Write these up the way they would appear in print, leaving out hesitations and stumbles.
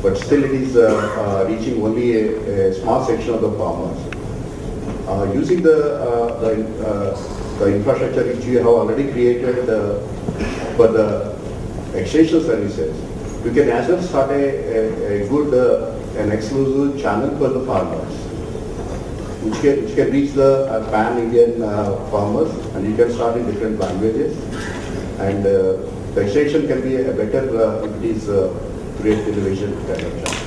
but still it is reaching only a small section of the farmers. Using the infrastructure which you have already created for the extension services, we can as well start a good an exclusive channel for the farmers, which can reach the pan-Indian farmers, and you can start in different languages, and the extension can be a better if it is create television kind of channel.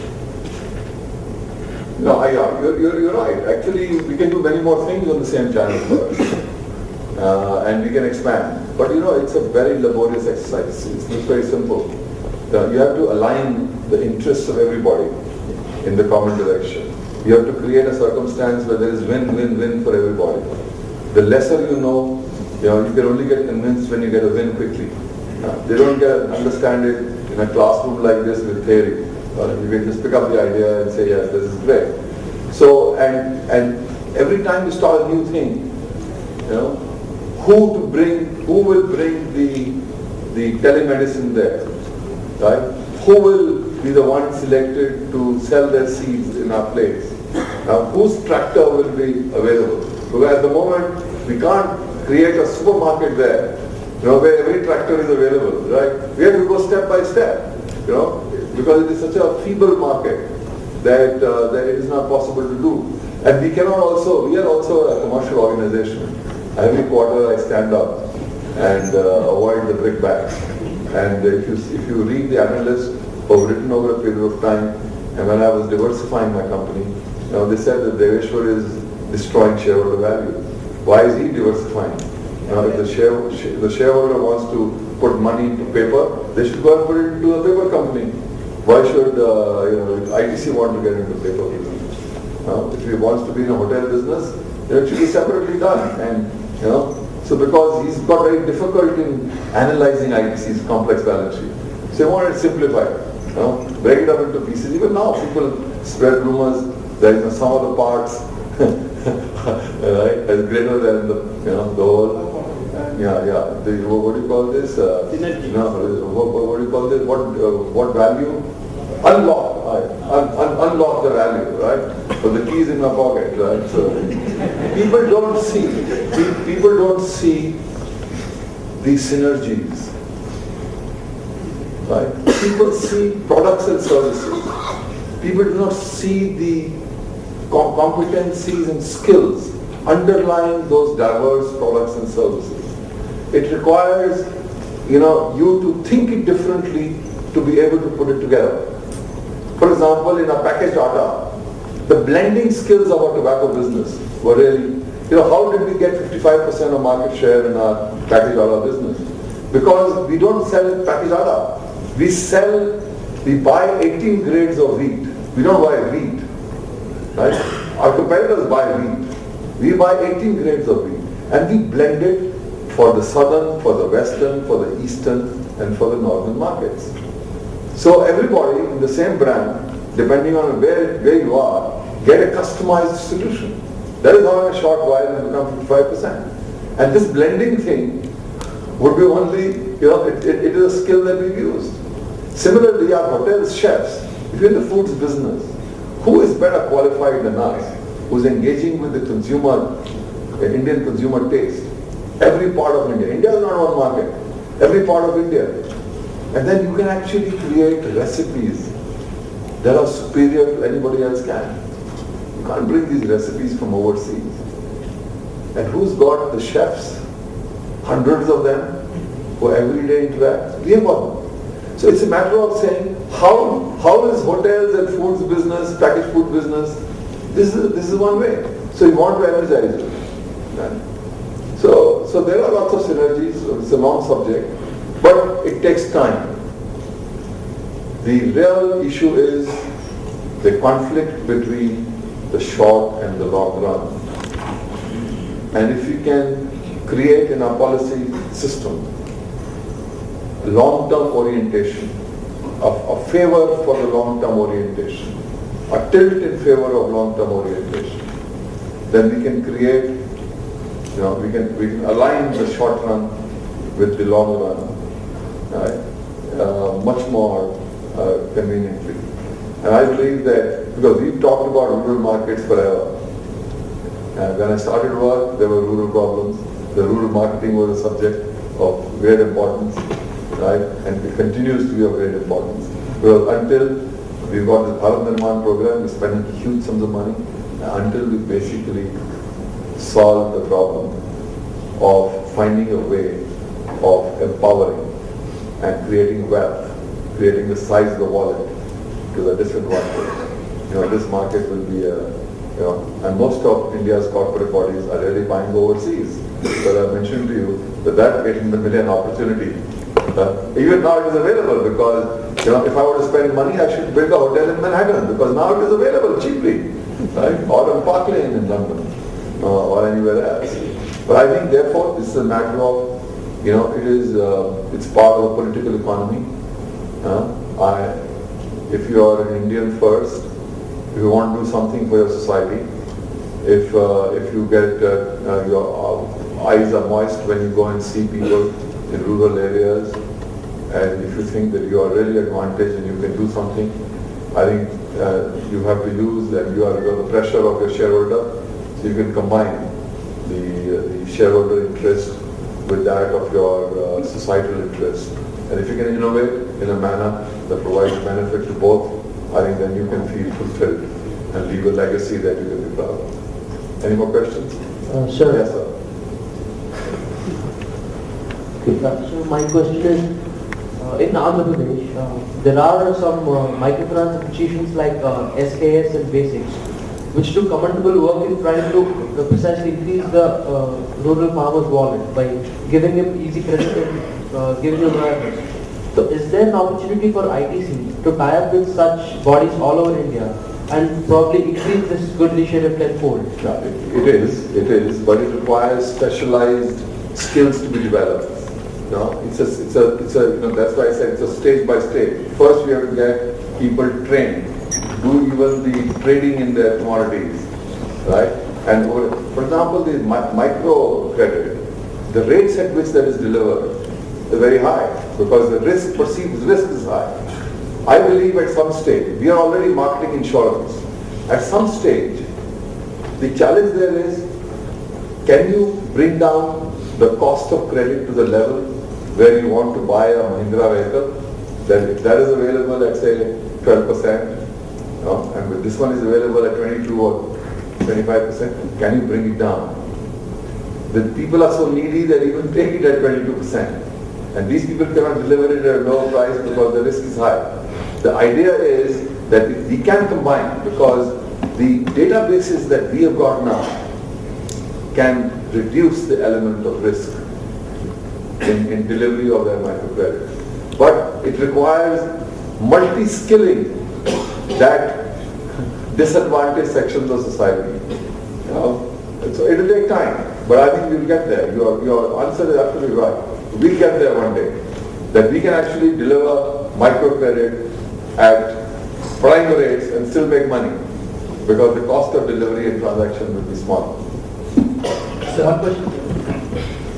No, you're right. Actually, we can do many more things on the same channel first, and we can expand. But it's a very laborious exercise. It's very simple. You have to align the interests of everybody in the common direction. You have to create a circumstance where there is win-win-win for everybody. The lesser you know, you can only get convinced when you get a win quickly. They don't understand it in a classroom like this with theory. You can just pick up the idea and say, yes, this is great. So, and every time you start a new thing, who will bring the telemedicine there, right? Who will be the one selected to sell their seeds in our place? Now, whose tractor will be available? Because at the moment, we can't create a supermarket there, where every tractor is available, right? We have to go step by step, because it is such a feeble market that it is not possible to do. And we are also a commercial organization. Every quarter I stand up and avoid the brickbats. And if you read the analysts who have written over a period of time, and when I was diversifying my company, they said that Deveshwar is destroying shareholder value. Why is he diversifying? If the shareholder wants to put money into paper, they should go and put it into a paper company. Why should ITC want to get into paper business? If he wants to be in a hotel business, it should be separately done. And so because he's got very difficult in analyzing ITC's complex balance sheet, so he wanted it simplified. Break it up into pieces. Even now, people spread rumors that some of the parts right, as greater than the whole. What do you call this? What do you call this? What value? Unlock the value, right? So the key is in my pocket, right? So people don't see these synergies, right? People see products and services. People do not see the competencies and skills underlying those diverse products and services. It requires, you to think it differently to be able to put it together. For example, in our packaged atta, the blending skills of our tobacco business were really, how did we get 55% of market share in our packaged atta business? Because we don't sell packaged atta. We buy 18 grades of wheat. We don't buy wheat, right? Our competitors buy wheat. We buy 18 grades of wheat, and we blend it for the southern, for the western, for the eastern, and for the northern markets. So everybody in the same brand, depending on where you are, get a customized solution. That is how in a short while it becomes 55%. And this blending thing would be only, it is a skill that we've used. Similarly, our hotels chefs, if you're in the foods business, who is better qualified than us, who's engaging with the consumer, the Indian consumer taste? Every part of India. India is not one market. Every part of India. And then you can actually create recipes that are superior to anybody else can. You can't bring these recipes from overseas. And who's got the chefs? Hundreds of them who every day interact. We have got them. So it's a matter of saying, how is hotels and foods business, packaged food business? This is one way. So you want to energize it. Right? So there are lots of synergies. It's a long subject, but it takes time. The real issue is the conflict between the short and the long run. And if we can create in our policy system a long-term orientation, a favor for the long-term orientation, a tilt in favor of long-term orientation, then we can create, we can align the short run with the long run, right? Much more conveniently. And I believe that, because we've talked about rural markets forever. And when I started work, there were rural problems. The rural marketing was a subject of great importance, right? And it continues to be of great importance. Because until we've got the Bharat Nirman program, we're spending huge sums of money, until we basically solve the problem of finding a way of empowering and creating wealth, creating the size of the wallet to the disadvantaged. This market will be and most of India's corporate bodies are really buying overseas. But I mentioned to you that 800 million opportunity, even now it is available, because if I were to spend money, I should build a hotel in Manhattan, because now it is available cheaply, right? Or on Park Lane in London, or anywhere else. But I think therefore this is a matter of, it's part of a political economy. If you are an Indian first, if you want to do something for your society, if you get your eyes are moist when you go and see people in rural areas, and if you think that you are really advantaged and you can do something, I think you have to use, and you are under the pressure of your shareholder, so you can combine the shareholder interest with that of your societal interest. And if you can innovate in a manner that provides benefit to both, I think then you can feel fulfilled and leave a legacy that you can be proud of. Any more questions? Sir. Yes, sir. So my question is, in Andhra Pradesh, there are some microfinance institutions like SKS and Basics, which do commendable work in trying to precisely increase the rural farmer's wallet by giving him easy credit and giving him awareness. So is there an opportunity for ITC to tie up with such bodies all over India and probably increase this good initiative tenfold? Yeah, it is, but it requires specialized skills to be developed. It's a that's why I said it's a stage by stage. First we have to get people trained, do even the trading in their commodities, right? And for example, the micro credit, the rates at which that is delivered are very high, because the perceived risk is high. I believe at some stage, we are already marketing insurance. At some stage, the challenge there is, can you bring down the cost of credit to the level where you want to buy a Mahindra vehicle? Then if that is available at say 12%, and this one is available at 22 or 25%, can you bring it down? The people are so needy that even take it at 22%. And these people cannot deliver it at a lower price because the risk is high. The idea is that we can combine, because the databases that we have got now can reduce the element of risk in delivery of their microcredit. But it requires multi-skilling that disadvantaged sections of society. So it will take time, but I think we will get there. Your answer is absolutely right. We'll get there one day, that we can actually deliver microcredit at prime rates and still make money, because the cost of delivery and transaction will be small. So one question.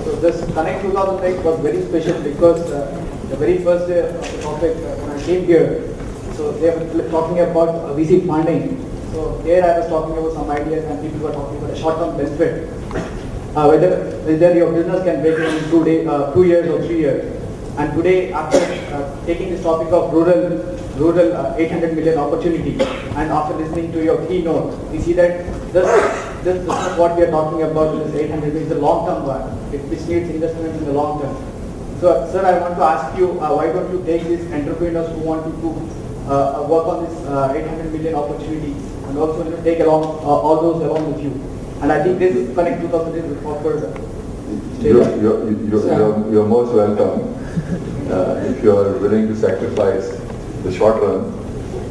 So this Connect 2008 was very special because the very first day of the topic when I came here, so they were talking about VC funding. So here I was talking about some ideas and people were talking about a short-term benefit. Whether your business can break even in 2 years or 3 years. And today, after taking this topic of rural 800 million opportunity, and after listening to your keynote, we see that this is what we are talking about. This 800 million is the long-term one, which needs investment in the long term. So, sir, I want to ask you, why don't you take these entrepreneurs who want to work on this 800 million opportunity, and also take along all those along with you? And I think this Connect 2008 will offer. You're most welcome if you are willing to sacrifice the short run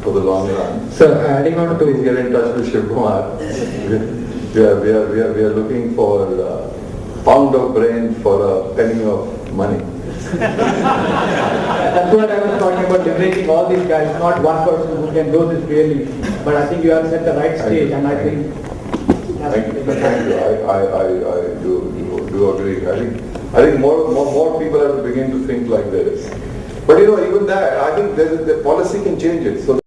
for the long run. Sir, adding on Please get in touch with Shiv Kumar. We are looking for a pound of brain for a penny of money. That's what I was talking about, leveraging all these guys, not one person who can do this really. But I think you have set the right stage, and I think. Thank you. I do agree. I think more people have to begin to think like this. But even that, I think the policy can change it. So